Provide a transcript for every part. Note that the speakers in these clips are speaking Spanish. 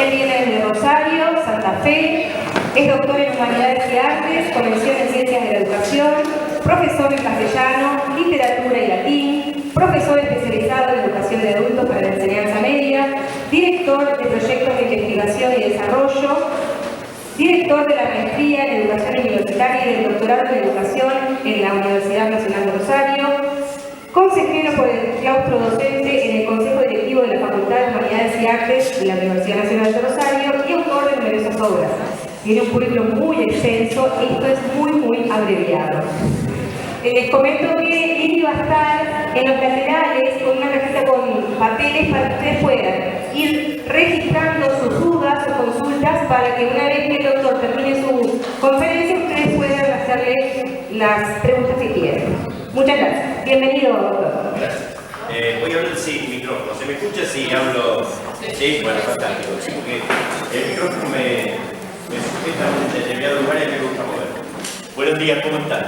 Él viene desde Rosario, Santa Fe, es doctor en Humanidades y Artes, con mención en Ciencias de la Educación, profesor en castellano, literatura y latín, profesor especializado en educación de adultos para la enseñanza media, director de proyectos de investigación y desarrollo, director de la maestría en educación universitaria y del doctorado en educación en la Universidad Nacional de Rosario, consejero por el claustro docente en el Consejo Directivo de la Facultad de Humanidades y Artes de la Universidad Nacional de Rosario y autor de numerosas obras. Tiene un currículum muy extenso, esto es muy abreviado. Les comento que Lili va a estar en los laterales con una cajita con papeles para que ustedes puedan ir registrando sus dudas o consultas para que una vez que el doctor termine su conferencia ustedes puedan hacerle las preguntas que quieran. Muchas gracias. Bienvenido, doctor. Gracias. Voy a hablar sin micrófono. ¿Se me escucha si hablo? Sí, bueno, fantástico. Sí, porque el micrófono me sujeta en determinado lugar y me gusta mover. Buenos días, ¿cómo están?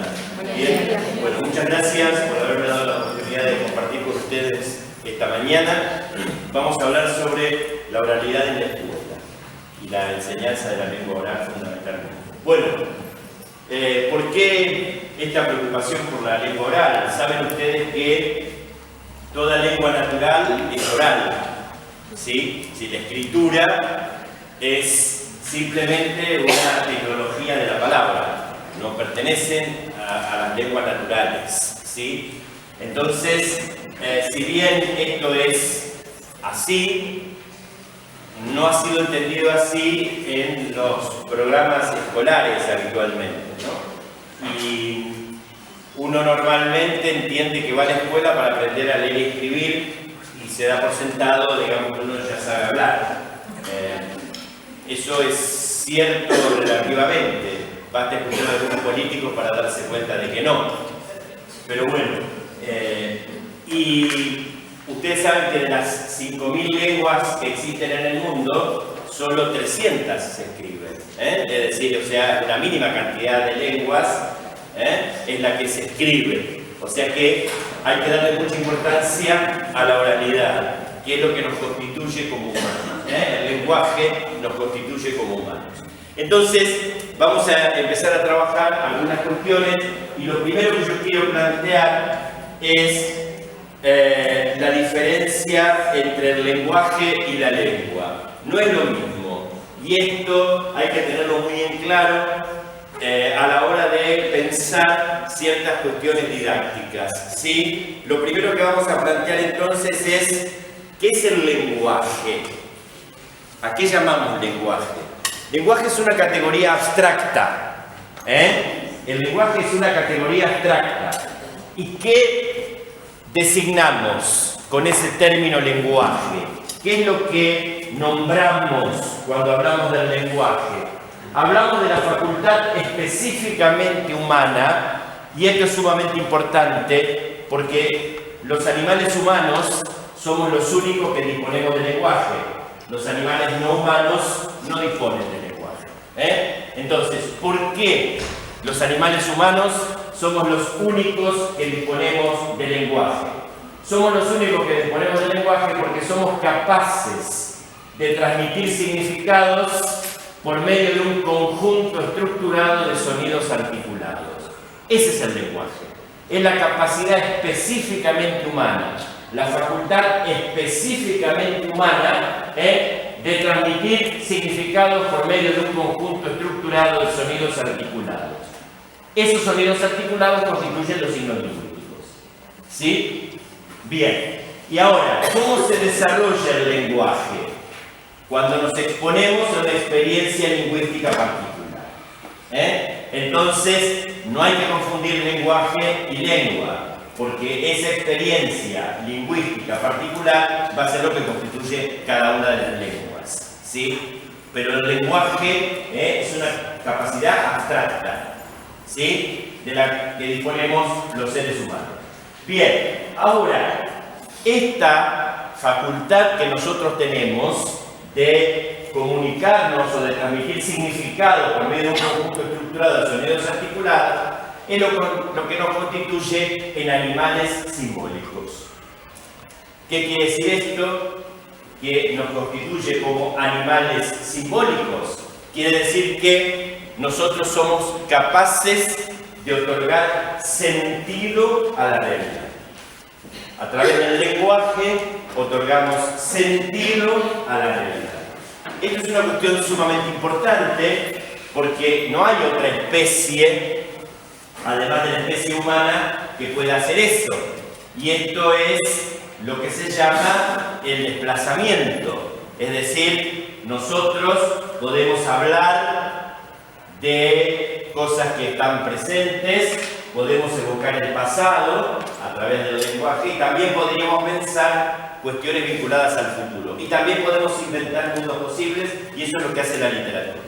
Bien. Bueno, muchas gracias por haberme dado la oportunidad de compartir con ustedes esta mañana. Vamos a hablar sobre la oralidad en la escuela y la enseñanza de la lengua oral fundamentalmente. Bueno, ¿por qué esta preocupación por la lengua oral? Saben ustedes que toda lengua natural es oral, ¿sí? Si la escritura es simplemente una tecnología de la palabra, no pertenecen a las lenguas naturales, ¿sí? Entonces, si bien esto es así, no ha sido entendido así en los programas escolares habitualmente, ¿no? Y uno normalmente entiende que va a la escuela para aprender a leer y escribir y se da por sentado, digamos, que uno ya sabe hablar. Eso es cierto relativamente. Basta escuchar a algunos políticos para darse cuenta de que no. Pero bueno, y ustedes saben que de las 5.000 lenguas que existen en el mundo, solo 300 se escriben. Es decir, o sea, una mínima cantidad de lenguas es la que se escribe. O sea que hay que darle mucha importancia a la oralidad, que es lo que nos constituye como humanos. El lenguaje nos constituye como humanos. Entonces, vamos a empezar a trabajar algunas cuestiones y lo primero que yo quiero plantear es la diferencia entre el lenguaje y la lengua. No es lo mismo y esto hay que tenerlo muy en claro a la hora de pensar ciertas cuestiones didácticas, ¿sí? Lo primero que vamos a plantear entonces es ¿qué es el lenguaje? ¿A qué llamamos lenguaje? Lenguaje es una categoría abstracta. El lenguaje es una categoría abstracta. ¿Y qué designamos con ese término lenguaje? ¿Qué es lo que nombramos cuando hablamos del lenguaje? Hablamos de la facultad específicamente humana, y esto es sumamente importante porque los animales humanos somos los únicos que disponemos de lenguaje. Los animales no humanos no disponen de lenguaje. Entonces, ¿por qué los animales humanos somos los únicos que disponemos de lenguaje? Somos los únicos que disponemos de lenguaje porque somos capaces de transmitir significados por medio de un conjunto estructurado de sonidos articulados. Ese es el lenguaje. Es la capacidad específicamente humana, la facultad específicamente humana de transmitir significados por medio de un conjunto estructurado de sonidos articulados. Esos sonidos articulados constituyen los signos lingüísticos. ¿Sí? Bien. Y ahora, ¿cómo se desarrolla el lenguaje? Cuando nos exponemos a una experiencia lingüística particular. Entonces, no hay que confundir lenguaje y lengua, porque esa experiencia lingüística particular va a ser lo que constituye cada una de las lenguas, ¿sí? Pero el lenguaje es una capacidad abstracta, ¿sí? De la que disponemos los seres humanos. Bien, ahora, esta facultad que nosotros tenemos de comunicarnos o de transmitir significado por medio de un conjunto estructurado de sonidos articulados es lo que nos constituye en animales simbólicos. ¿Qué quiere decir esto? que nos constituye como animales simbólicos. Quiere decir que nosotros somos capaces de otorgar sentido a la realidad. A través del lenguaje otorgamos sentido a la realidad. Esto es una cuestión sumamente importante porque no hay otra especie, además de la especie humana, que pueda hacer eso. Y esto es lo que se llama el desplazamiento. Es decir, nosotros podemos hablar de cosas que están presentes, podemos evocar el pasado a través del lenguaje y también podríamos pensar cuestiones vinculadas al futuro. Y también podemos inventar mundos posibles y eso es lo que hace la literatura.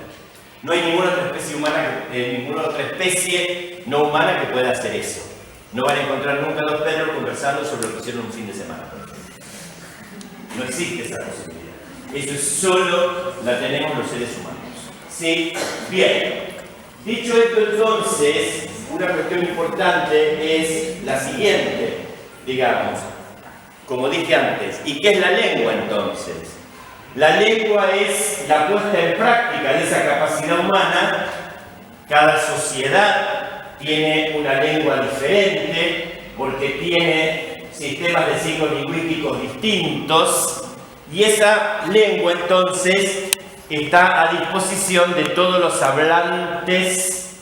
No hay ninguna otra especie humana, ninguna otra especie no humana que pueda hacer eso. No van a encontrar nunca dos perros conversando sobre lo que hicieron un fin de semana. No existe esa posibilidad. Eso solo la tenemos los seres humanos. ¿Sí? Bien. Dicho esto entonces, una cuestión importante es la siguiente, digamos, como dije antes. ¿Y qué es la lengua entonces? La lengua es la puesta en práctica de esa capacidad humana. Cada sociedad tiene una lengua diferente porque tiene sistemas de signos lingüísticos distintos y esa lengua entonces está a disposición de todos los hablantes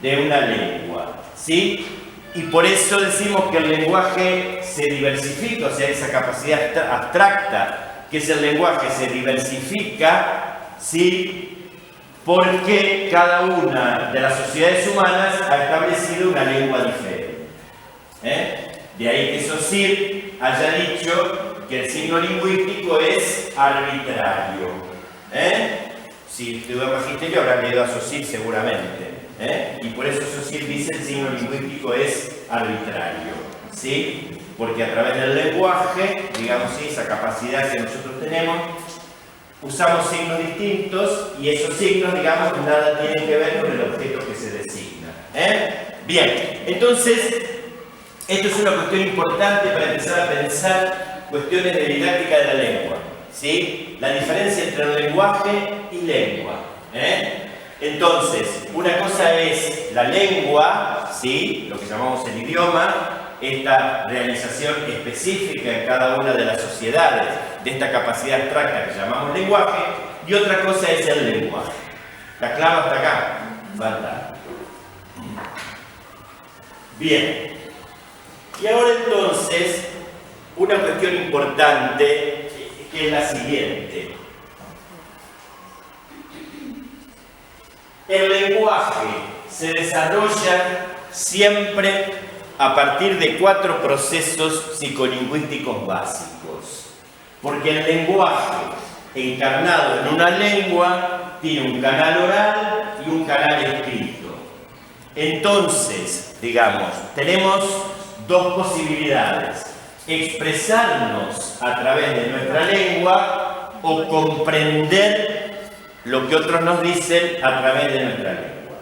de una lengua, ¿sí? Y por eso decimos que el lenguaje se diversifica, o sea, esa capacidad abstracta que es el lenguaje se diversifica, ¿sí? Porque cada una de las sociedades humanas ha establecido una lengua diferente. De ahí que Saussure haya dicho que el signo lingüístico es arbitrario. Si estudió magisterio habrá leído a Saussure seguramente. Y por eso Saussure dice el signo lingüístico es arbitrario. ¿Sí? Porque a través del lenguaje, digamos, ¿sí? Esa capacidad que nosotros tenemos, usamos signos distintos y esos signos, digamos, nada tienen que ver con el objeto que se designa. Bien, entonces, esto es una cuestión importante para empezar a pensar cuestiones de didáctica de la lengua, ¿sí? La diferencia entre el lenguaje y lengua. Entonces, una cosa es la lengua, ¿sí? Lo que llamamos el idioma, esta realización específica en cada una de las sociedades de esta capacidad abstracta que llamamos lenguaje, y otra cosa es el lenguaje. ¿La clavo hasta acá? Falta. Bien. Y ahora entonces, una cuestión importante que es la siguiente. El lenguaje se desarrolla siempre a partir de 4 procesos psicolingüísticos básicos. Porque el lenguaje encarnado en una lengua tiene un canal oral y un canal escrito. Entonces, digamos, tenemos dos posibilidades: expresarnos a través de nuestra lengua o comprender lo que otros nos dicen a través de nuestra lengua.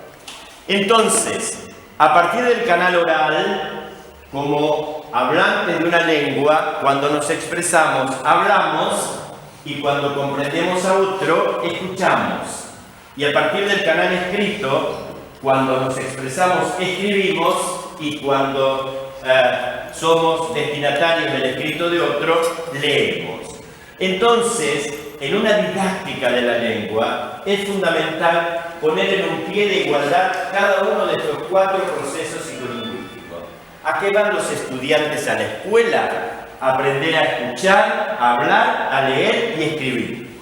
Entonces, a partir del canal oral, como hablantes de una lengua, cuando nos expresamos, hablamos, y cuando comprendemos a otro, escuchamos. Y a partir del canal escrito, cuando nos expresamos, escribimos, y cuando somos destinatarios del escrito de otro, leemos. Entonces, en una didáctica de la lengua, es fundamental poner en un pie de igualdad cada uno de estos 4 procesos psicolingüísticos. ¿A qué van los estudiantes a la escuela? A aprender a escuchar, a hablar, a leer y escribir.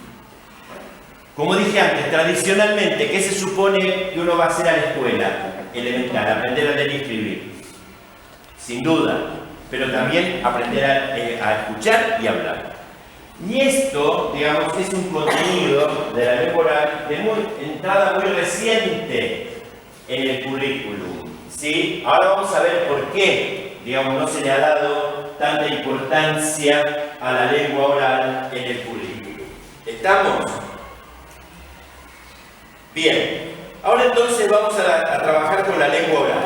Como dije antes, tradicionalmente, ¿qué se supone que uno va a hacer a la escuela? Elemental, aprender a leer y escribir. Sin duda, pero también aprender a escuchar y hablar. Y esto, digamos, es un contenido de la lengua oral de entrada muy reciente en el currículum, ¿sí? Ahora vamos a ver por qué, digamos, no se le ha dado tanta importancia a la lengua oral en el currículum. ¿Estamos? Bien. Ahora entonces vamos a trabajar con la lengua oral.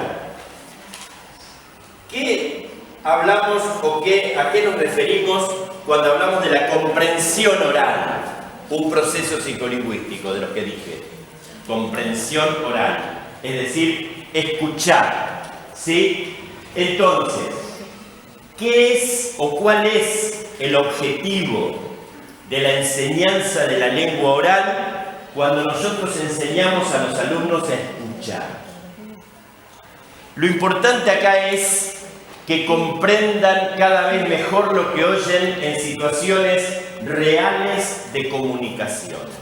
¿Qué hablamos o a qué nos referimos cuando hablamos de la comprensión oral, un proceso psicolingüístico de los que dije. Comprensión oral, es decir, escuchar, ¿sí? Entonces, ¿qué es o cuál es el objetivo de la enseñanza de la lengua oral cuando nosotros enseñamos a los alumnos a escuchar? Lo importante acá es que comprendan cada vez mejor lo que oyen en situaciones reales de comunicación.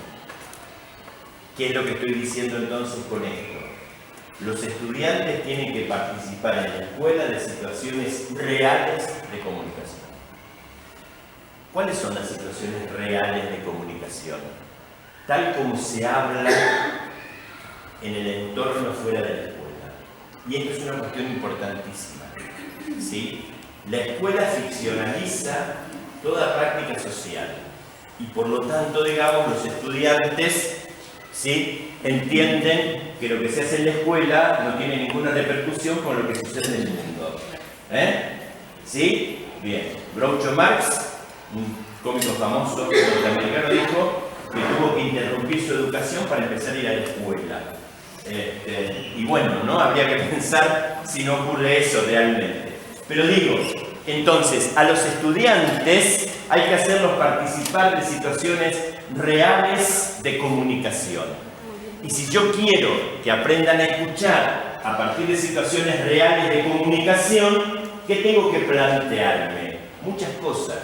¿Qué es lo que estoy diciendo entonces con esto? Los estudiantes tienen que participar en la escuela de situaciones reales de comunicación. ¿Cuáles son las situaciones reales de comunicación? Tal como se habla en el entorno fuera de la escuela. Y esto es una cuestión importantísima, ¿sí? La escuela ficcionaliza toda práctica social y por lo tanto, digamos, los estudiantes, ¿sí?, entienden que lo que se hace en la escuela no tiene ninguna repercusión con lo que sucede en el mundo. ¿Sí? Bien. Groucho Marx, un cómico famoso norteamericano, dijo que tuvo que interrumpir su educación para empezar a ir a la escuela. Y bueno, ¿no? Habría que pensar si no ocurre eso realmente. Pero digo, entonces, a los estudiantes hay que hacerlos participar de situaciones reales de comunicación. Y si yo quiero que aprendan a escuchar a partir de situaciones reales de comunicación, ¿qué tengo que plantearme? Muchas cosas.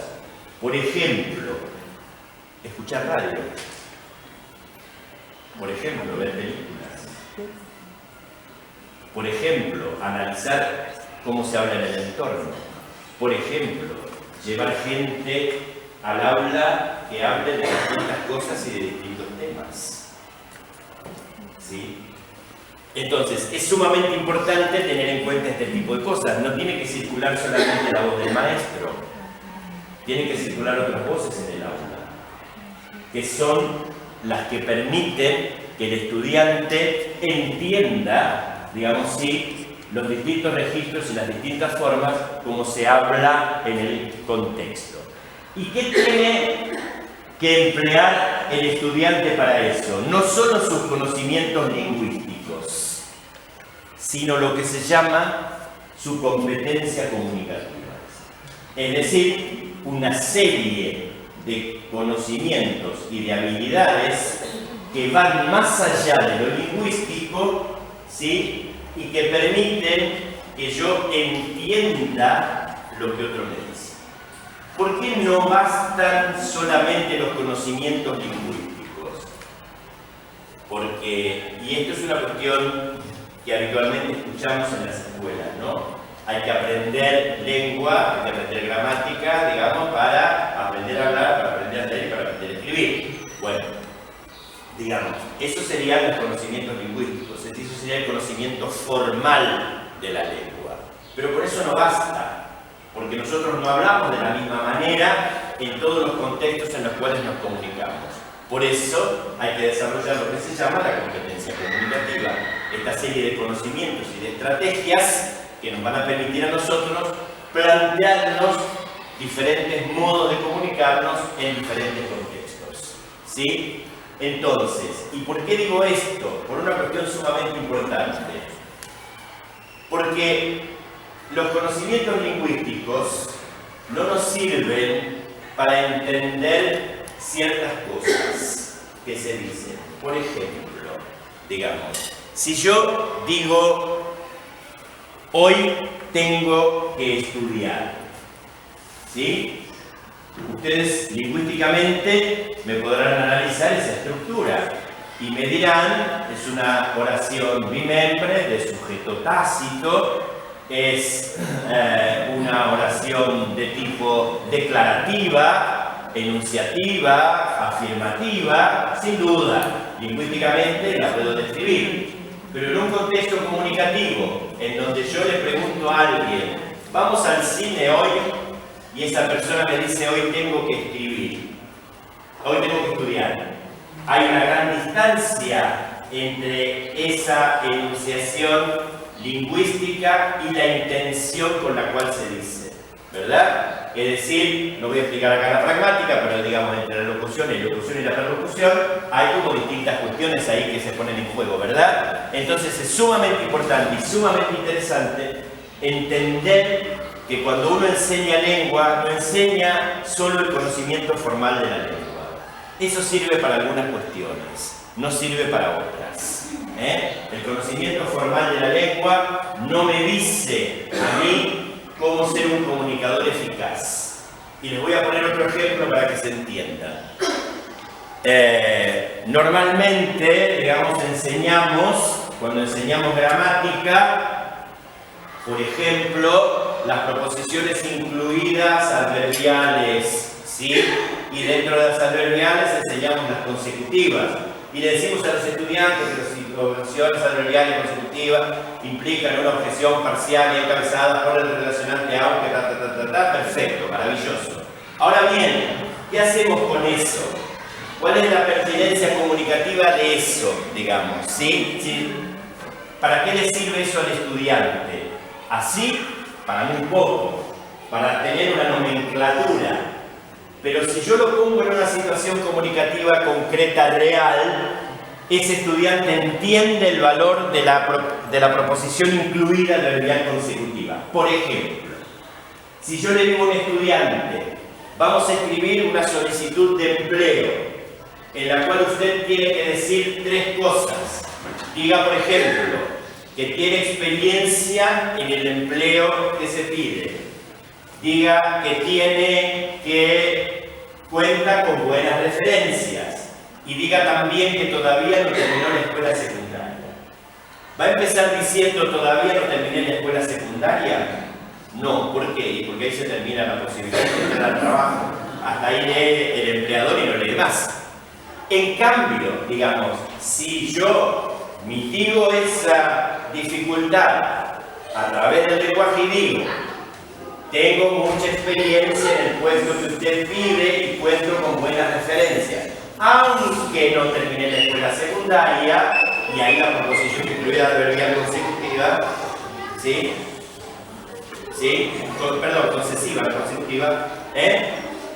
Por ejemplo, escuchar radio. Por ejemplo, ver películas. Por ejemplo, analizar cómo se habla en el entorno. Por ejemplo, llevar gente al aula que hable de distintas cosas y de distintos temas. ¿Sí? Entonces, es sumamente importante tener en cuenta este tipo de cosas. No tiene que circular solamente la voz del maestro. Tienen que circular otras voces en el aula, que son las que permiten que el estudiante entienda, digamos, sí, los distintos registros y las distintas formas como se habla en el contexto. ¿Y qué tiene que emplear el estudiante para eso? No solo sus conocimientos lingüísticos, sino lo que se llama su competencia comunicativa. Es decir, una serie de conocimientos y de habilidades que van más allá de lo lingüístico, ¿sí?, y que permiten que yo entienda lo que otro me dice. ¿Por qué no bastan solamente los conocimientos lingüísticos? Porque, y esto es una cuestión que habitualmente escuchamos en las escuelas, ¿no? Hay que aprender lengua, hay que aprender gramática, digamos, para aprender a hablar, para aprender a leer y para aprender a escribir. Bueno, digamos, esos serían los conocimientos lingüísticos, eso sería el conocimiento formal de la lengua. Pero por eso no basta, porque nosotros no hablamos de la misma manera en todos los contextos en los cuales nos comunicamos. Por eso hay que desarrollar lo que se llama la competencia comunicativa, esta serie de conocimientos y de estrategias que nos van a permitir a nosotros plantearnos diferentes modos de comunicarnos en diferentes contextos. ¿Sí? Entonces, ¿y por qué digo esto? Por una cuestión sumamente importante. Porque los conocimientos lingüísticos no nos sirven para entender ciertas cosas que se dicen. Por ejemplo, digamos, si yo digo, hoy tengo que estudiar, ¿sí? Ustedes lingüísticamente me podrán analizar esa estructura y me dirán, es una oración bimembre de sujeto tácito, es una oración de tipo declarativa, enunciativa, afirmativa, sin duda, lingüísticamente la puedo describir, pero en un contexto comunicativo, en donde yo le pregunto a alguien, ¿vamos al cine hoy? Y esa persona me dice, hoy tengo que escribir, hoy tengo que estudiar. Hay una gran distancia entre esa enunciación lingüística y la intención con la cual se dice, ¿verdad? Es decir, no voy a explicar acá la pragmática, pero digamos entre la locución y la perlocución hay como distintas cuestiones ahí que se ponen en juego, ¿verdad? Entonces es sumamente importante y sumamente interesante entender que cuando uno enseña lengua, no enseña solo el conocimiento formal de la lengua. Eso sirve para algunas cuestiones, no sirve para otras. El conocimiento formal de la lengua no me dice a mí cómo ser un comunicador eficaz. Y les voy a poner otro ejemplo para que se entienda. Normalmente, digamos, cuando enseñamos gramática, por ejemplo, las proposiciones incluidas adverbiales, ¿sí? Y dentro de las adverbiales enseñamos las consecutivas. Y le decimos a los estudiantes que las objeciones adverbiales consecutivas implican una objeción parcial y encabezada por el relacionante aunque, perfecto, maravilloso. Ahora bien, ¿qué hacemos con eso? ¿Cuál es la pertinencia comunicativa de eso, digamos? ¿Sí? ¿Para qué le sirve eso al estudiante? Así, para muy poco, para tener una nomenclatura. Pero si yo lo pongo en una situación comunicativa concreta, real, ese estudiante entiende el valor de la proposición incluida adverbial consecutiva. Por ejemplo, si yo le digo a un estudiante, vamos a escribir una solicitud de empleo, en la cual usted tiene que decir 3 cosas. Diga, por ejemplo, que tiene experiencia en el empleo que se pide. Diga que cuenta con buenas referencias. Y diga también que todavía no terminó la escuela secundaria. ¿Va a empezar diciendo todavía no terminé la escuela secundaria? No, ¿por qué? Porque ahí se termina la posibilidad de entrar al trabajo. Hasta ahí lee el empleador y no lee más. En cambio, digamos, si yo mitigo esa dificultad a través del lenguaje y digo, tengo mucha experiencia en el puesto que usted pide y cuento con buenas referencias, aunque no terminé la escuela secundaria, y ahí la proposición incluida adverbial consecutiva, ¿sí? Concesiva, consecutiva,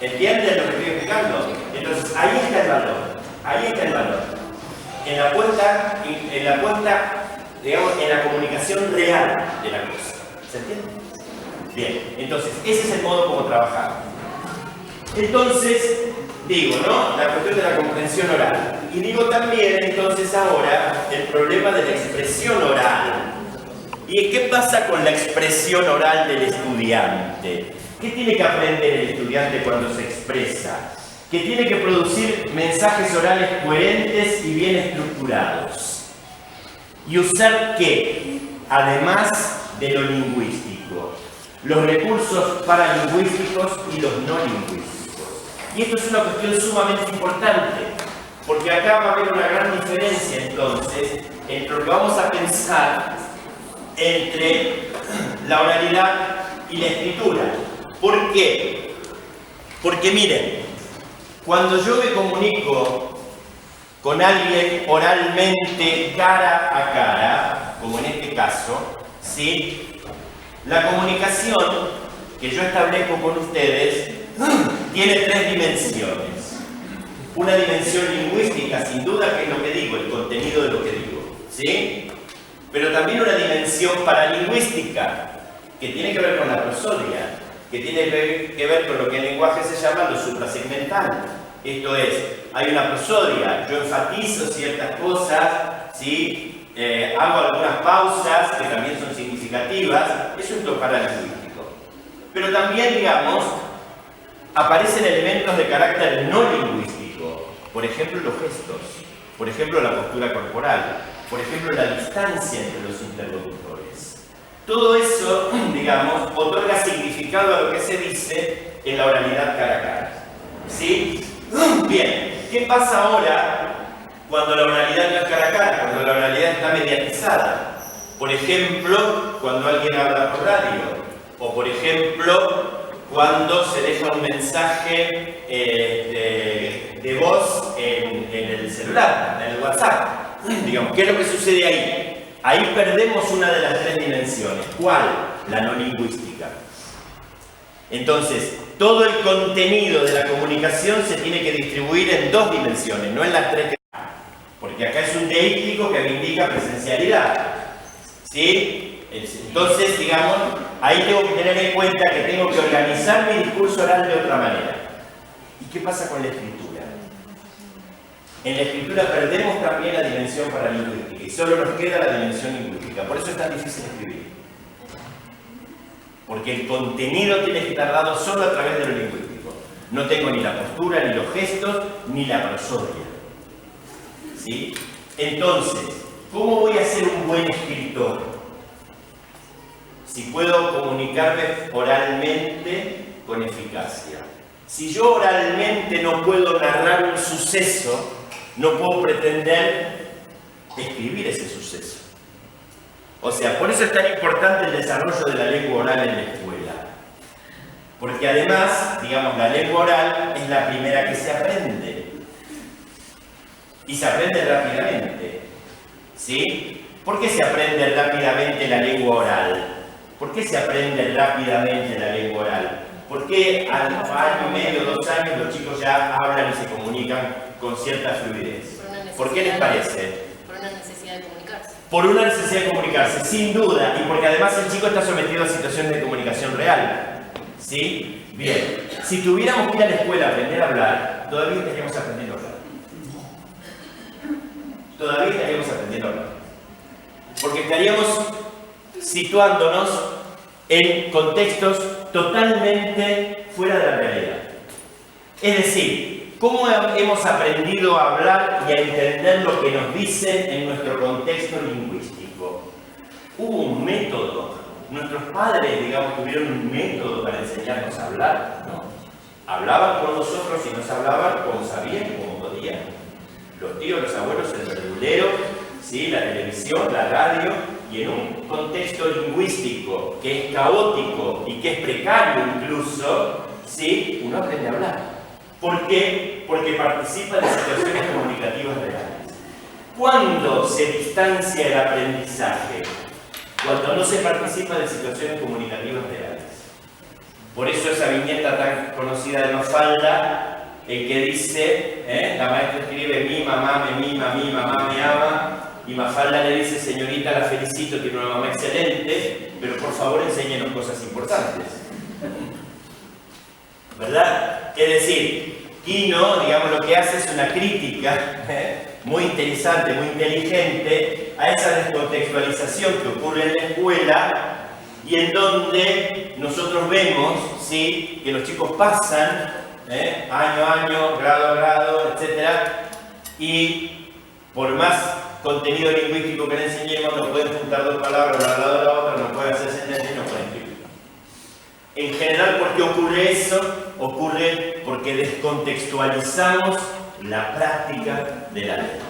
¿entienden lo que estoy explicando? Entonces, ahí está el valor, en la puesta, digamos, en la comunicación real de la cosa, ¿se entiende? Bien, entonces, ese es el modo como trabajar. Entonces, digo, ¿no? La cuestión de la comprensión oral. Y digo también, entonces, ahora, el problema de la expresión oral. ¿Y qué pasa con la expresión oral del estudiante? ¿Qué tiene que aprender el estudiante cuando se expresa? Que tiene que producir mensajes orales coherentes y bien estructurados. Y usar, ¿qué? Además de lo lingüístico, los recursos paralingüísticos y los no lingüísticos. Y esto es una cuestión sumamente importante, porque acá va a haber una gran diferencia entonces entre lo que vamos a pensar entre la oralidad y la escritura. ¿Por qué? Porque miren, cuando yo me comunico con alguien oralmente cara a cara, como en este caso, ¿sí? La comunicación que yo establezco con ustedes tiene 3 dimensiones. Una dimensión lingüística, sin duda, que es lo que digo, el contenido de lo que digo, ¿sí? Pero también una dimensión paralingüística, que tiene que ver con la prosodia, que tiene que ver con lo que en lenguaje se llama lo suprasegmental. Esto es, hay una prosodia, yo enfatizo ciertas cosas, ¿sí? Hago algunas pausas que también son significativas, eso es lo paralingüístico. Pero también, digamos, aparecen elementos de carácter no lingüístico, por ejemplo los gestos, por ejemplo la postura corporal, por ejemplo la distancia entre los interlocutores. Todo eso, digamos, otorga significado a lo que se dice en la oralidad cara a cara. ¿Sí? Bien, ¿qué pasa ahora cuando la oralidad no es cara a cara, cuando la oralidad está mediatizada? Por ejemplo, cuando alguien habla por radio, o por ejemplo, cuando se deja un mensaje de voz en el celular, en el WhatsApp. Digamos, ¿qué es lo que sucede ahí? Ahí perdemos una de las 3 dimensiones. ¿Cuál? La no lingüística. Entonces, todo el contenido de la comunicación se tiene que distribuir en 2 dimensiones, no en las 3 que... Porque acá es un deíctico que me indica presencialidad. ¿Sí? Entonces, digamos, ahí tengo que tener en cuenta que tengo que organizar mi discurso oral de otra manera. ¿Y qué pasa con la escritura? En la escritura perdemos también la dimensión paralingüística y solo nos queda la dimensión lingüística. Por eso es tan difícil escribir. Porque el contenido tiene que estar dado solo a través de lo lingüístico. No tengo ni la postura, ni los gestos, ni la prosodia. ¿Sí? Entonces, ¿cómo voy a ser un buen escritor? Si puedo comunicarme oralmente con eficacia. Si yo oralmente no puedo narrar un suceso, no puedo pretender escribir ese suceso. O sea, por eso es tan importante el desarrollo de la lengua oral en la escuela. Porque además, digamos, la lengua oral es la primera que se aprende. Y se aprende rápidamente. ¿Sí? ¿Por qué se aprende rápidamente la lengua oral? ¿Por qué se aprende rápidamente la lengua oral? ¿Por qué al año y medio, 2 años, los chicos ya hablan y se comunican con cierta fluidez? ¿Por qué les parece? Por una necesidad de comunicarse. Por una necesidad de comunicarse, sin duda, y porque además el chico está sometido a situaciones de comunicación real. ¿Sí? Bien. Si tuviéramos que ir a la escuela a aprender a hablar, todavía estaríamos aprendiendo a hablar. Todavía estaríamos aprendiendo a hablar. Porque estaríamos situándonos en contextos totalmente fuera de la realidad. Es decir, ¿cómo hemos aprendido a hablar y a entender lo que nos dicen en nuestro contexto lingüístico? ¿Hubo un método? ¿Nuestros padres, digamos, tuvieron un método para enseñarnos a hablar? No. Hablaban con nosotros y nos hablaban como sabían y como podían. Los tíos, los abuelos, el verdulero, ¿sí? La televisión, la radio, y en un contexto lingüístico que es caótico y que es precario incluso, ¿sí? Uno aprende a hablar. ¿Por qué? Porque participa de situaciones comunicativas reales. ¿Cuándo se distancia el aprendizaje? Cuando no se participa de situaciones comunicativas reales. Por eso esa viñeta tan conocida de Mafalda, que dice, la maestra escribe: mi mamá me mima, mi mamá me ama, y Mafalda le dice: señorita, la felicito, tiene una mamá excelente, pero por favor enséñenos cosas importantes. ¿Verdad? Es decir, Quino, digamos, lo que hace es una crítica muy interesante, muy inteligente a esa descontextualización que ocurre en la escuela y en donde nosotros vemos, ¿sí?, que los chicos pasan año a año, grado a grado, etc. Y por más contenido lingüístico que le enseñemos, no pueden juntar 2 palabras una al lado de la otra, no pueden hacer sentencias y no pueden escribir. En general, ¿por qué ocurre eso? Ocurre porque descontextualizamos la práctica de la lengua.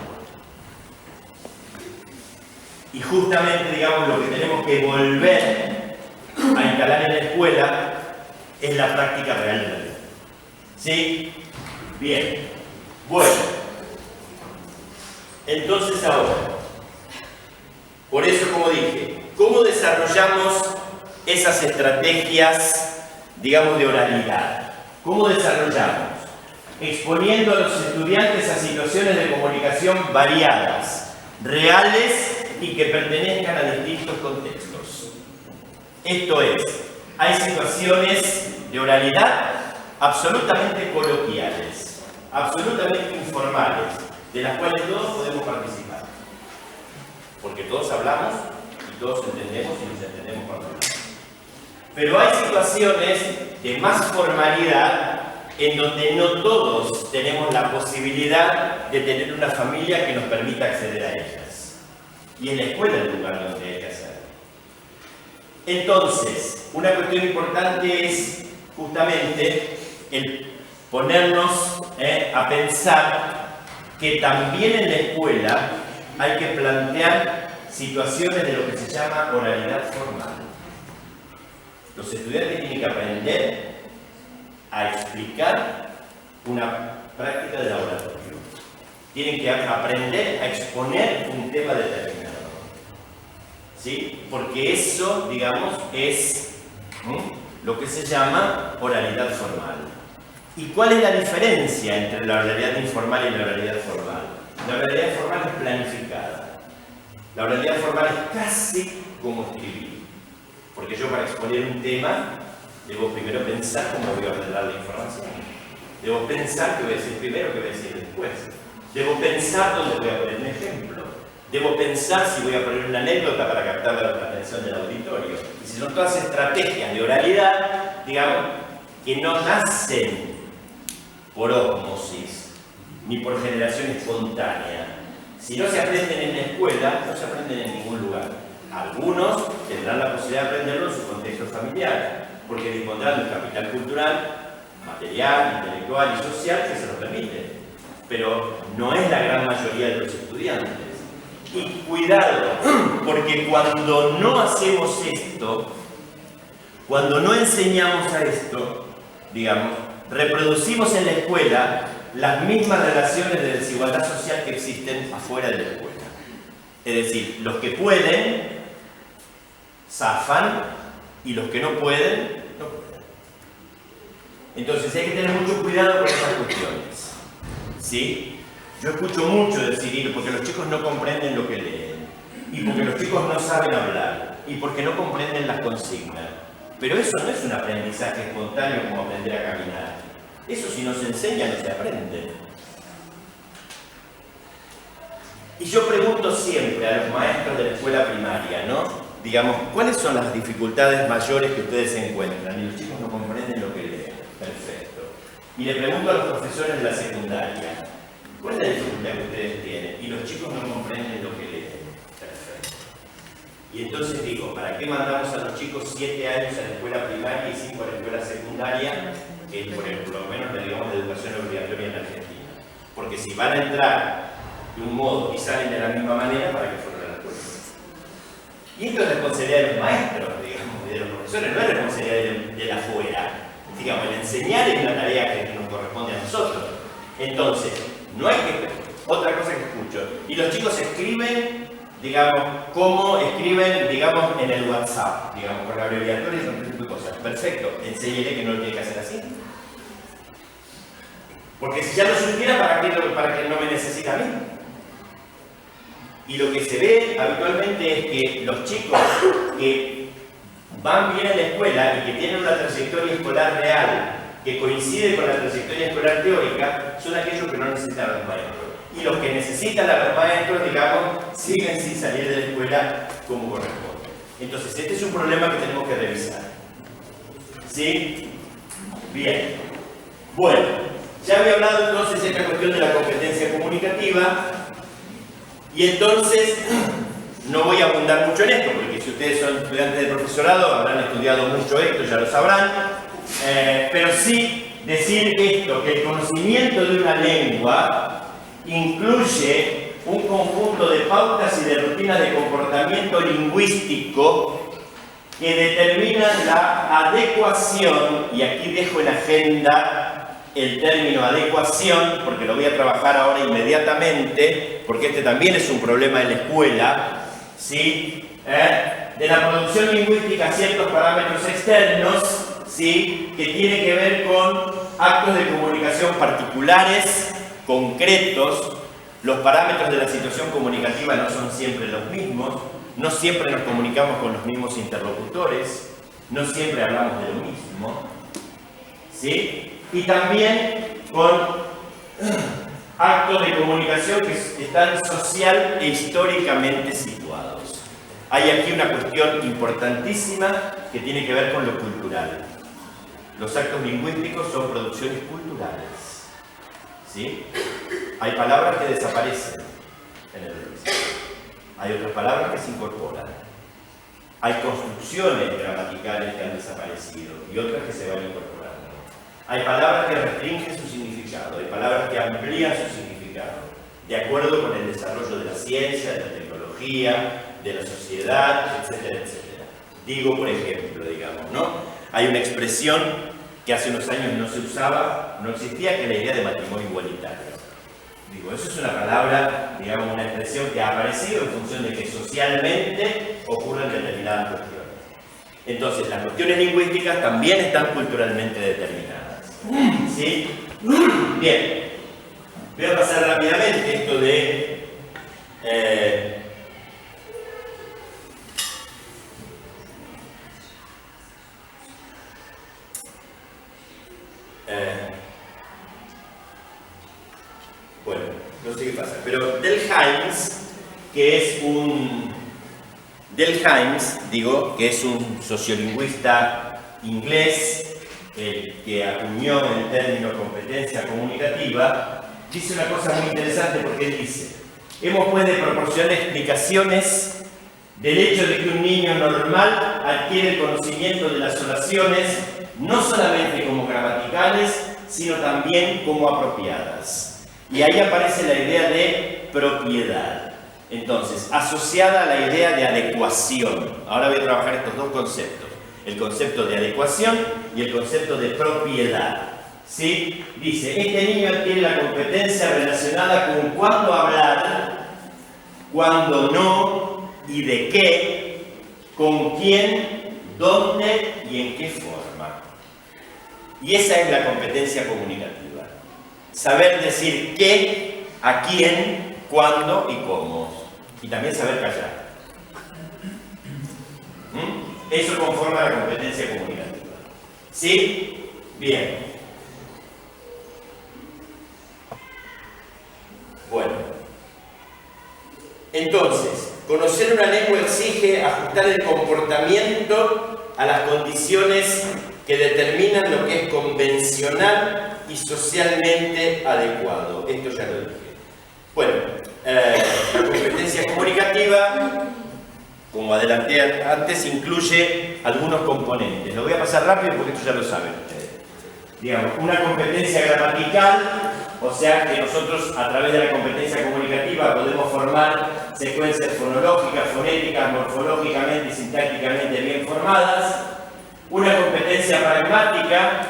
Y justamente, digamos, lo que tenemos que volver a instalar en la escuela es la práctica real de la lengua. ¿Sí? Bien. Bueno. Entonces ahora, por eso, como dije, ¿cómo desarrollamos esas estrategias, digamos, de oralidad? ¿Cómo desarrollamos? Exponiendo a los estudiantes a situaciones de comunicación variadas, reales y que pertenezcan a distintos contextos. Esto es, hay situaciones de oralidad absolutamente coloquiales, absolutamente informales, de las cuales todos podemos participar. Porque todos hablamos y todos entendemos y nos entendemos cuando hablamos. Pero hay situaciones de más formalidad en donde no todos tenemos la posibilidad de tener una familia que nos permita acceder a ellas. Y en la escuela es el lugar donde hay que hacerlo. Entonces, una cuestión importante es justamente el ponernos a pensar que también en la escuela hay que plantear situaciones de lo que se llama oralidad formal. Los estudiantes tienen que aprender a explicar una práctica de la oratoria. Tienen que aprender a exponer un tema determinado. ¿Sí? Porque eso, digamos, es lo que se llama oralidad formal. ¿Y cuál es la diferencia entre la oralidad informal y la oralidad formal? La oralidad formal es planificada. La oralidad formal es casi como escribir. Porque yo, para exponer un tema, debo primero pensar cómo voy a ordenar la información. Debo pensar qué voy a decir primero, qué voy a decir después. Debo pensar dónde voy a poner un ejemplo. Debo pensar si voy a poner una anécdota para captar la atención del auditorio. Y si son todas estrategias de oralidad, digamos, que no nacen por ósmosis, ni por generación espontánea. Si no se aprenden en la escuela, no se aprenden en ningún lugar. Algunos tendrán la posibilidad de aprenderlo en su contexto familiar, porque dispondrán de un capital cultural, material, intelectual y social que se lo permite. Pero no es la gran mayoría de los estudiantes. Y cuidado, porque cuando no hacemos esto, cuando no enseñamos a esto, digamos, reproducimos en la escuela las mismas relaciones de desigualdad social que existen afuera de la escuela. Es decir, los que pueden, zafan, y los que no pueden, no pueden. Entonces hay que tener mucho cuidado con esas cuestiones. ¿Sí? Yo escucho mucho decir, porque los chicos no comprenden lo que leen, y porque los chicos no saben hablar, y porque no comprenden las consignas. Pero eso no es un aprendizaje espontáneo como aprender a caminar. Eso, si no se enseña, no se aprende. Y yo pregunto siempre a los maestros de la escuela primaria, ¿no? Digamos, ¿cuáles son las dificultades mayores que ustedes encuentran? Y los chicos no comprenden lo que leen. Perfecto. Y le pregunto a los profesores de la secundaria, ¿cuál es la dificultad que ustedes tienen? Y los chicos no comprenden lo que leen. Perfecto. Y entonces digo, ¿para qué mandamos a los chicos 7 años a la escuela primaria y 5 a la escuela secundaria? Que es, por lo menos, digamos, la educación obligatoria en Argentina. Porque si van a entrar de un modo y salen de la misma manera, ¿para qué fueron a la escuela? Y esto es responsabilidad de los maestros, digamos, y de los profesores, no es responsabilidad de la afuera. Digamos, el enseñar es una tarea que nos corresponde a nosotros. Entonces, no hay que... Otra cosa que escucho, y los chicos escriben, digamos, como escriben, digamos, en el WhatsApp, digamos, con la abreviatura y con este tipo de cosas. Perfecto, enséñele que no lo tiene que hacer así. Porque si ya lo supiera, ¿para qué no me necesita a mí? Y lo que se ve habitualmente es que los chicos que van bien a la escuela y que tienen una trayectoria escolar real que coincide con la trayectoria escolar teórica son aquellos que no necesitan a los maestros. Y los que necesitan a los maestros, digamos, siguen sin salir de la escuela como corresponde. Entonces, este es un problema que tenemos que revisar. ¿Sí? Bien. Bueno, ya había hablado entonces de esta cuestión de la competencia comunicativa. Y entonces, no voy a abundar mucho en esto, porque si ustedes son estudiantes de profesorado, habrán estudiado mucho esto, ya lo sabrán. Pero sí decir esto, que el conocimiento de una lengua incluye un conjunto de pautas y de rutinas de comportamiento lingüístico que determinan la adecuación, y aquí dejo en agenda el término adecuación, porque lo voy a trabajar ahora inmediatamente, porque este también es un problema en la escuela, ¿sí? De la producción lingüística a ciertos parámetros externos, ¿sí? Que tiene que ver con actos de comunicación particulares, concretos. Los parámetros de la situación comunicativa no son siempre los mismos, no siempre nos comunicamos con los mismos interlocutores, no siempre hablamos de lo mismo, ¿sí? Y también con actos de comunicación que están social e históricamente situados. Hay aquí una cuestión importantísima que tiene que ver con lo cultural. Los actos lingüísticos son producciones culturales, ¿sí? Hay palabras que desaparecen en el léxico. Hay otras palabras que se incorporan. Hay construcciones gramaticales que han desaparecido y otras que se van incorporando. Hay palabras que restringen su significado, hay palabras que amplían su significado, de acuerdo con el desarrollo de la ciencia, de la tecnología, de la sociedad, etcétera, etcétera. Digo, por ejemplo, digamos, ¿no? Hay una expresión que hace unos años no se usaba, no existía, que es la idea de matrimonio igualitario. Digo, eso es una palabra, digamos, una expresión que ha aparecido en función de que socialmente ocurren determinadas cuestiones. Entonces, las cuestiones lingüísticas también están culturalmente determinadas. ¿Sí? Bien. Voy a pasar rápidamente esto de... bueno, no sé qué pasa, pero Delhaims, que es un sociolingüista inglés, que acuñó el término competencia comunicativa, dice una cosa muy interesante porque él dice: hemos pues de proporcionar explicaciones del hecho de que un niño normal adquiere el conocimiento de las oraciones no solamente como gramaticales, sino también como apropiadas. Y ahí aparece la idea de propiedad. Entonces, asociada a la idea de adecuación. Ahora voy a trabajar estos dos conceptos. El concepto de adecuación y el concepto de propiedad. ¿Sí? Dice, este niño adquiere la competencia relacionada con cuándo hablar, cuándo no, y de qué, con quién, dónde y en qué forma. Y esa es la competencia comunicativa. Saber decir qué, a quién, cuándo y cómo. Y también saber callar. Eso conforma la competencia comunicativa. ¿Sí? Bien. Bueno. Entonces, conocer una lengua exige ajustar el comportamiento a las condiciones que determinan lo que es convencional y socialmente adecuado. Esto ya lo dije. Bueno, la competencia comunicativa, como adelanté antes, incluye algunos componentes. Lo voy a pasar rápido porque esto ya lo saben ustedes. Digamos, una competencia gramatical, o sea que nosotros a través de la competencia comunicativa podemos formar secuencias fonológicas, fonéticas, morfológicamente y sintácticamente bien formadas. Una competencia pragmática,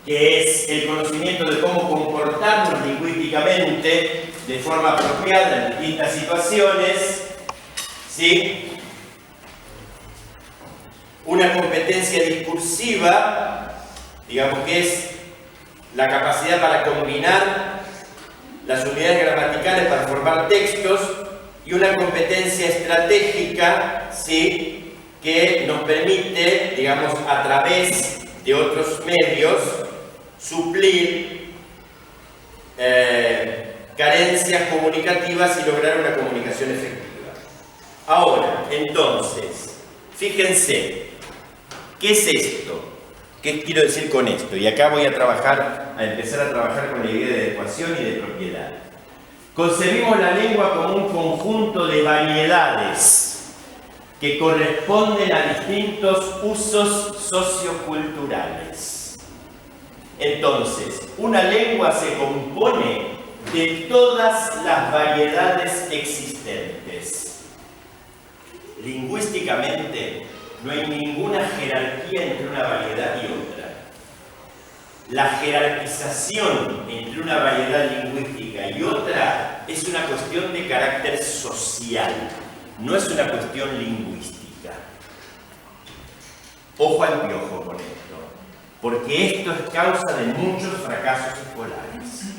que es el conocimiento de cómo comportarnos lingüísticamente de forma apropiada en distintas situaciones. ¿Sí? Una competencia discursiva, digamos que es la capacidad para combinar las unidades gramaticales para formar textos, y una competencia estratégica, ¿sí?, que nos permite, digamos, a través de otros medios, suplir carencias comunicativas y lograr una comunicación efectiva. Ahora, entonces, fíjense, ¿qué es esto? ¿Qué quiero decir con esto? Y acá voy a empezar a trabajar con la idea de adecuación y de propiedad. Concebimos la lengua como un conjunto de variedades que corresponden a distintos usos socioculturales. Entonces, una lengua se compone de todas las variedades existentes. Lingüísticamente, no hay ninguna jerarquía entre una variedad y otra. La jerarquización entre una variedad lingüística y otra es una cuestión de carácter social, no es una cuestión lingüística. Ojo al piojo con esto, porque esto es causa de muchos fracasos escolares.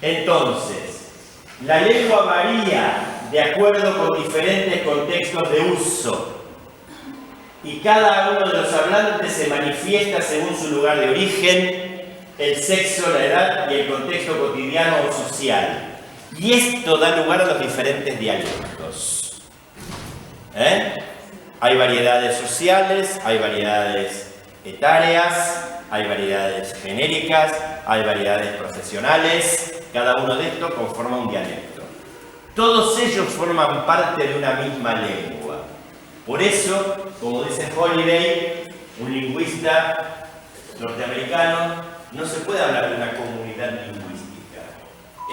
Entonces, la lengua varía de acuerdo con diferentes contextos de uso, y cada uno de los hablantes se manifiesta según su lugar de origen, el sexo, la edad y el contexto cotidiano o social. Y esto da lugar a los diferentes dialectos. Hay variedades sociales, hay variedades etarias, hay variedades genéricas, hay variedades profesionales. Cada uno de estos conforma un dialecto. Todos ellos forman parte de una misma lengua. Por eso, como dice Holiday, un lingüista norteamericano, no se puede hablar de una comunidad lingüística.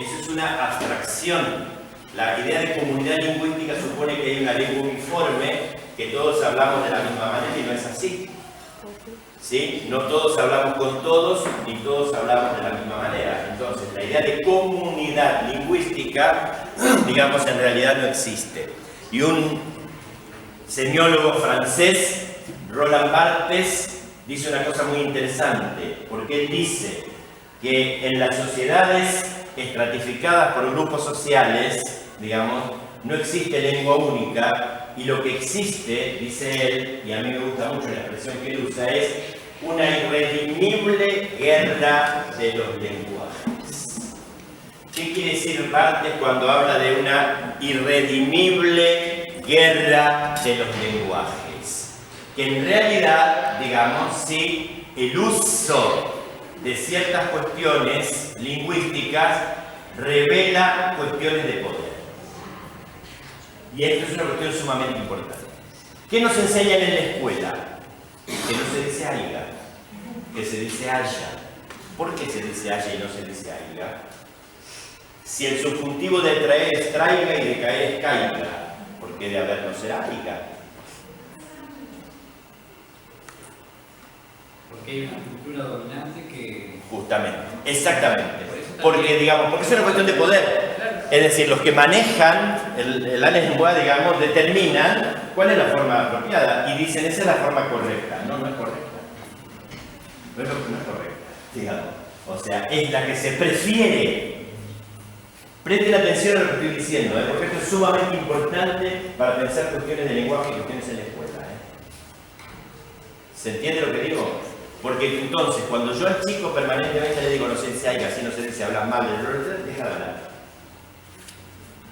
Eso es una abstracción. La idea de comunidad lingüística supone que hay una lengua uniforme, que todos hablamos de la misma manera, y no es así. ¿Sí? No todos hablamos con todos, ni todos hablamos de la misma manera. Entonces, la idea de comunidad lingüística, digamos, en realidad no existe. Y un semiólogo francés, Roland Barthes, dice una cosa muy interesante, porque él dice que en las sociedades estratificadas por grupos sociales, digamos, no existe lengua única, y lo que existe, dice él, y a mí me gusta mucho la expresión que él usa, es una irredimible guerra de los lenguajes. ¿Qué quiere decir Barthes cuando habla de una irredimible guerra de los lenguajes? Que en realidad, digamos, sí, el uso de ciertas cuestiones lingüísticas revela cuestiones de poder. Y esto es una cuestión sumamente importante. ¿Qué nos enseñan en la escuela? Que no se dice aiga, que se dice haya. ¿Por qué se dice haya y no se dice aiga? Si el subjuntivo de traer es traiga y de caer es caiga, ¿por qué de haber no será aiga? Porque hay una cultura dominante que... Justamente, exactamente. Porque, digamos, porque es una cuestión de poder. Es decir, los que manejan la lengua, digamos, determinan cuál es la forma apropiada y dicen, esa es la forma correcta. No, no es correcta. No es correcta, digamos. O sea, es la que se prefiere. Presten atención a lo que estoy diciendo, porque esto es sumamente importante para pensar cuestiones de lenguaje y cuestiones en la escuela. ¿Se entiende lo que digo? Porque entonces, cuando yo al chico permanentemente le digo, no se dice aiga, así no se dice, hablas mal, deja de hablar.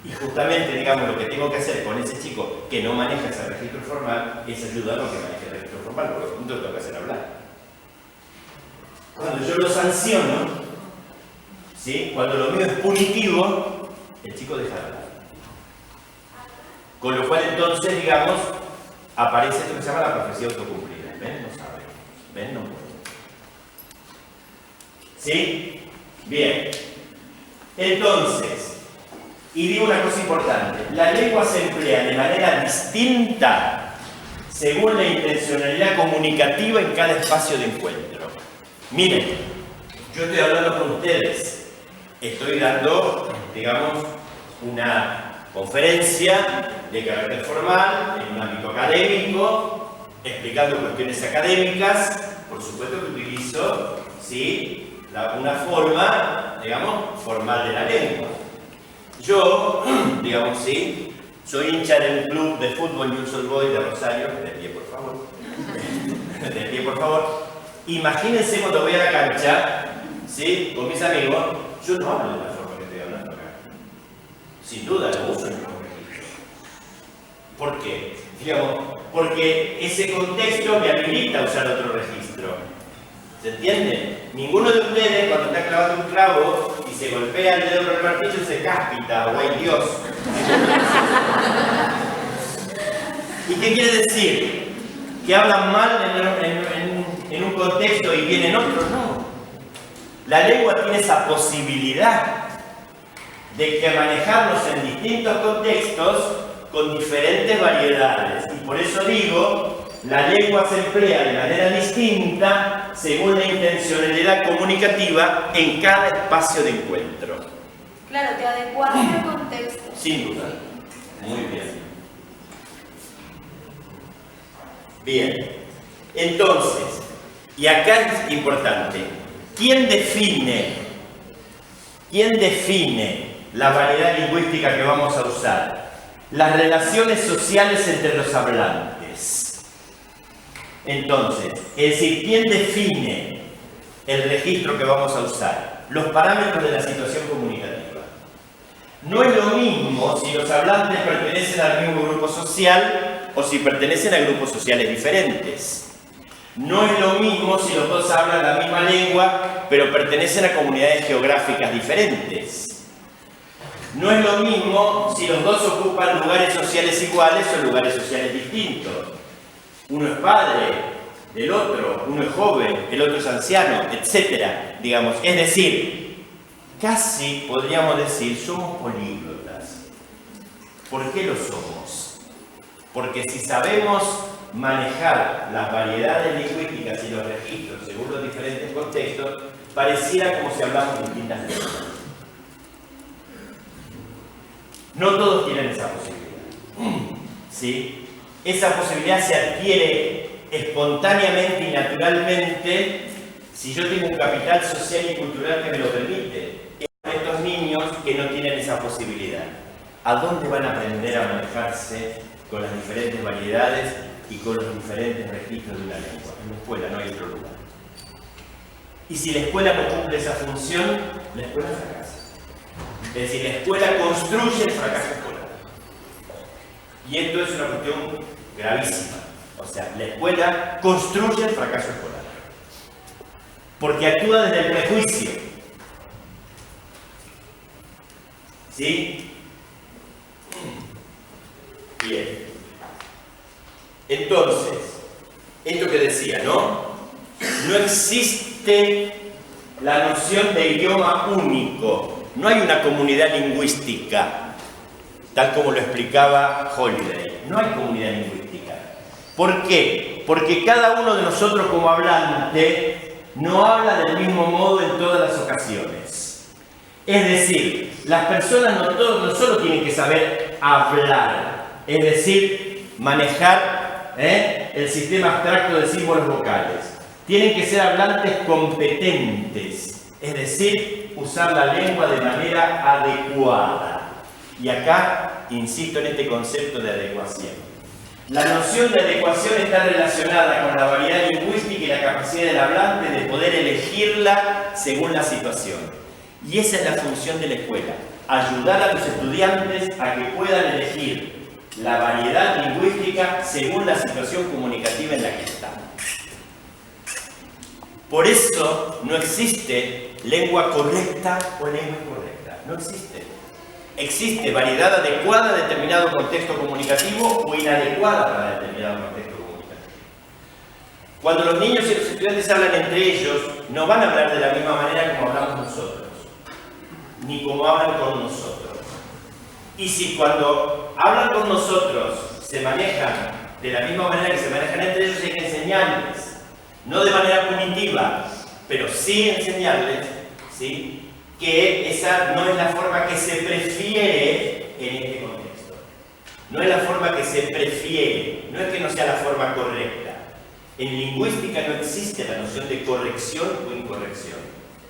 Y justamente, digamos, lo que tengo que hacer con ese chico que no maneja ese registro formal es ayudarlo a que maneje el registro formal, porque el punto que tengo que hacer hablar. Cuando yo lo sanciono, ¿sí? Cuando lo mío es punitivo, el chico deja de hablar. Con lo cual, entonces, digamos, aparece esto que se llama la profecía autocumplida. ¿Ven? No saben. ¿Ven? No pueden. ¿Sí? Bien. Entonces, y digo una cosa importante, la lengua se emplea de manera distinta según la intencionalidad comunicativa en cada espacio de encuentro. Miren, yo estoy hablando con ustedes, estoy dando, digamos, una conferencia de carácter formal, en un ámbito académico, explicando cuestiones académicas, por supuesto que utilizo, ¿sí?, una forma, digamos, formal de la lengua. Yo, digamos, sí, soy hincha de un club de fútbol News Old Boys de Rosario, de pie por favor, de pie por favor. Imagínense cuando voy a la cancha, ¿sí?, con mis amigos, yo no hablo de la forma que estoy hablando acá. Sin duda lo uso en el registro. ¿Por qué? Digamos, porque ese contexto me habilita a usar otro registro. ¿Se entiende? Ninguno de ustedes, cuando está clavando un clavo y se golpea el dedo con el martillo, se cáspita, o ¡ay Dios! ¿Y qué quiere decir? ¿Que hablan mal en un contexto y bien en otro? No. La lengua tiene esa posibilidad de que manejarnos en distintos contextos con diferentes variedades. Y por eso digo, la lengua se emplea de manera distinta según la intencionalidad comunicativa en cada espacio de encuentro. Claro, te adecuas al contexto. Sin duda. Muy bien. Bien. Entonces, y acá es importante, ¿quién define la variedad lingüística que vamos a usar? Las relaciones sociales entre los hablantes. Entonces, es decir, ¿quién define el registro que vamos a usar? Los parámetros de la situación comunicativa. No es lo mismo si los hablantes pertenecen al mismo grupo social o si pertenecen a grupos sociales diferentes. No es lo mismo si los dos hablan la misma lengua, pero pertenecen a comunidades geográficas diferentes. No es lo mismo si los dos ocupan lugares sociales iguales o lugares sociales distintos. Uno es padre del otro, uno es joven, el otro es anciano, etc. Digamos, es decir, casi podríamos decir, somos políglotas. ¿Por qué lo somos? Porque si sabemos manejar las variedades lingüísticas y los registros según los diferentes contextos, pareciera como si hablamos distintas lenguas. No todos tienen esa posibilidad. ¿sí? Esa posibilidad se adquiere espontáneamente y naturalmente si yo tengo un capital social y cultural que me lo permite. Estos niños que no tienen esa posibilidad, ¿a dónde van a aprender a manejarse con las diferentes variedades y con los diferentes registros de una lengua? En la escuela, no hay otro lugar. Y si la escuela no cumple esa función, la escuela fracasa. Es decir, la escuela construye el fracaso escolar. Y esto es una cuestión gravísima. O sea, la escuela construye el fracaso escolar. Porque actúa desde el prejuicio. ¿Sí? Bien. Entonces, esto que decía, ¿no? No existe la noción de idioma único. No hay una comunidad lingüística, tal como lo explicaba Holiday. No hay comunidad lingüística. ¿Por qué? Porque cada uno de nosotros como hablante no habla del mismo modo en todas las ocasiones. Es decir, las personas no solo tienen que saber hablar, es decir, manejar el sistema abstracto de símbolos vocales. Tienen que ser hablantes competentes, es decir, usar la lengua de manera adecuada. Y acá insisto en este concepto de adecuación. La noción de adecuación está relacionada con la variedad lingüística y la capacidad del hablante de poder elegirla según la situación. Y esa es la función de la escuela, ayudar a los estudiantes a que puedan elegir la variedad lingüística según la situación comunicativa en la que están. Por eso no existe lengua correcta o lengua incorrecta. No existe. Existe variedad adecuada a determinado contexto comunicativo o inadecuada para determinado contexto comunicativo. Cuando los niños y los estudiantes hablan entre ellos, no van a hablar de la misma manera como hablamos nosotros, ni como hablan con nosotros. Y si cuando hablan con nosotros se manejan de la misma manera que se manejan entre ellos, hay que enseñarles. No de manera punitiva, pero sí enseñarles, ¿sí?, que esa no es la forma que se prefiere en este contexto. No es la forma que se prefiere, no es que no sea la forma correcta. En lingüística no existe la noción de corrección o incorrección.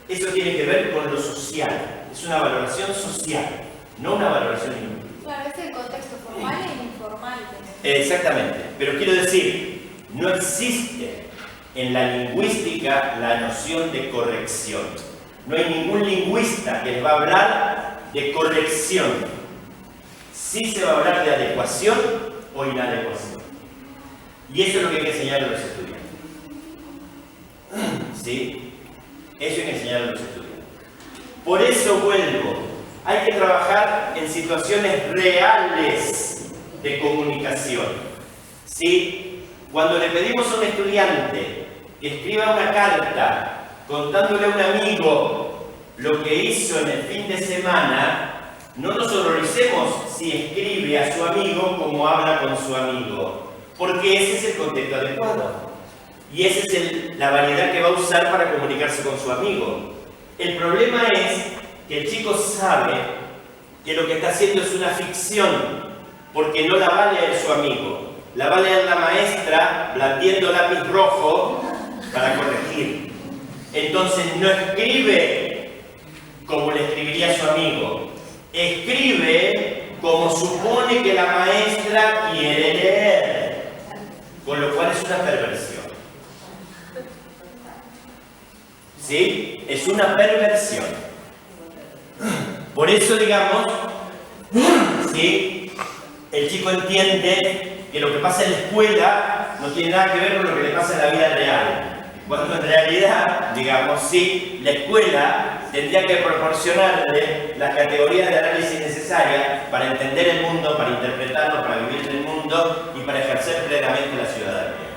Eso tiene que ver con lo social, es una valoración social, no una valoración lingüística. Claro, es el contexto formal e informal. Exactamente, pero quiero decir, no existe en la lingüística la noción de corrección. No hay ningún lingüista que les va a hablar de corrección. Sí se va a hablar de adecuación o inadecuación. Y eso es lo que hay que enseñar a los estudiantes. ¿Sí? Eso hay que enseñar a los estudiantes. Por eso vuelvo. Hay que trabajar en situaciones reales de comunicación. ¿Sí? Cuando le pedimos a un estudiante que escriba una carta contándole a un amigo lo que hizo en el fin de semana, no nos horroricemos si escribe a su amigo como habla con su amigo, porque ese es el contexto adecuado y esa es la variedad que va a usar para comunicarse con su amigo. El problema es que el chico sabe que lo que está haciendo es una ficción, porque no la va a leer su amigo, la va a leer la maestra blandiendo lápiz rojo para corregir. Entonces no escribe como le escribiría a su amigo, escribe como supone que la maestra quiere leer, con lo cual es una perversión. ¿Sí? Es una perversión. Por eso, digamos, ¿sí?, el chico entiende que lo que pasa en la escuela no tiene nada que ver con lo que le pasa en la vida real. Cuando en realidad, digamos, sí, la escuela tendría que proporcionarle las categorías de análisis necesarias para entender el mundo, para interpretarlo, para vivir en el mundo y para ejercer plenamente la ciudadanía.